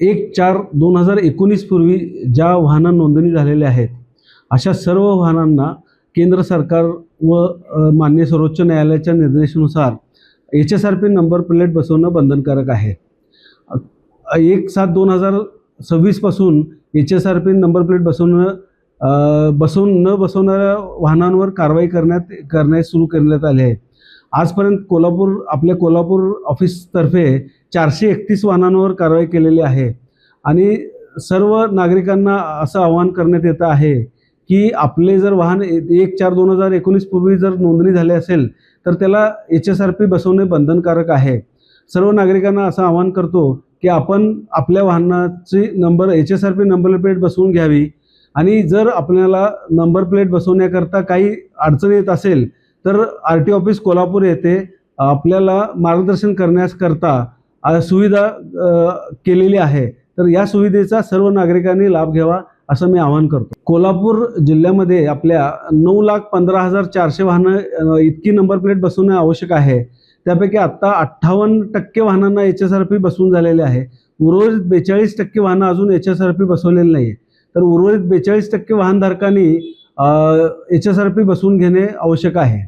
1/4/2019 पूर्वी ज्या वाहना नोंदणी झालेल्या आहेत अशा सर्व वाहनांना केंद्र सरकार व माननीय सर्वोच्च न्यायालयाच्या निर्देशानुसार HSRP नंबर प्लेट बसवणं बंधनकारक आहे। 1/7/2026 पासून HSRP नंबर प्लेट न बसवणाऱ्या वाहनांवर कारवाई करण्यास सुरू करण्यात आले आहे। आजपर्यंत आपल्या कोल्हापूर ऑफिसतर्फे 431 वाहनांवर कारवाई केलेली आहे आणि सर्व नागरिकांना असं आवाहन करण्यात येत आहे की आपले जर वाहन 1/4/2019 पूर्वी जर नोंदणी झाली असेल तर त्याला HSRP बसवणे बंधनकारक आहे। सर्व नागरिकांना असं आवाहन करतो की आपण आपल्या वाहनाची HSRP नंबर प्लेट बसवून घ्यावी आणि जर आपल्याला नंबर प्लेट बसवण्याकरता काही अडचण येत असेल तर RTO ऑफिस कोल्हापूर येथे आपल्याला मार्गदर्शन करण्याकरता सुविधा केलेली आहे। तर या सुविधेचा सर्व नागरिकांनी लाभ घ्यावा असं मी आवाहन करतो। कोल्हापूर जिल्ह्यामध्ये आपल्या 9,15,400 वाहनं इतकी नंबर प्लेट बसवणे आवश्यक आहे। त्यापैकी आता 58% वाहनांना HSRP बसवून झालेले आहे। उर्वरित 42% वाहनं अजून HSRP बसवलेले नाही। तर उर्वरित 42% वाहनधारकांनी HSRP बसवून घेणे आवश्यक आहे।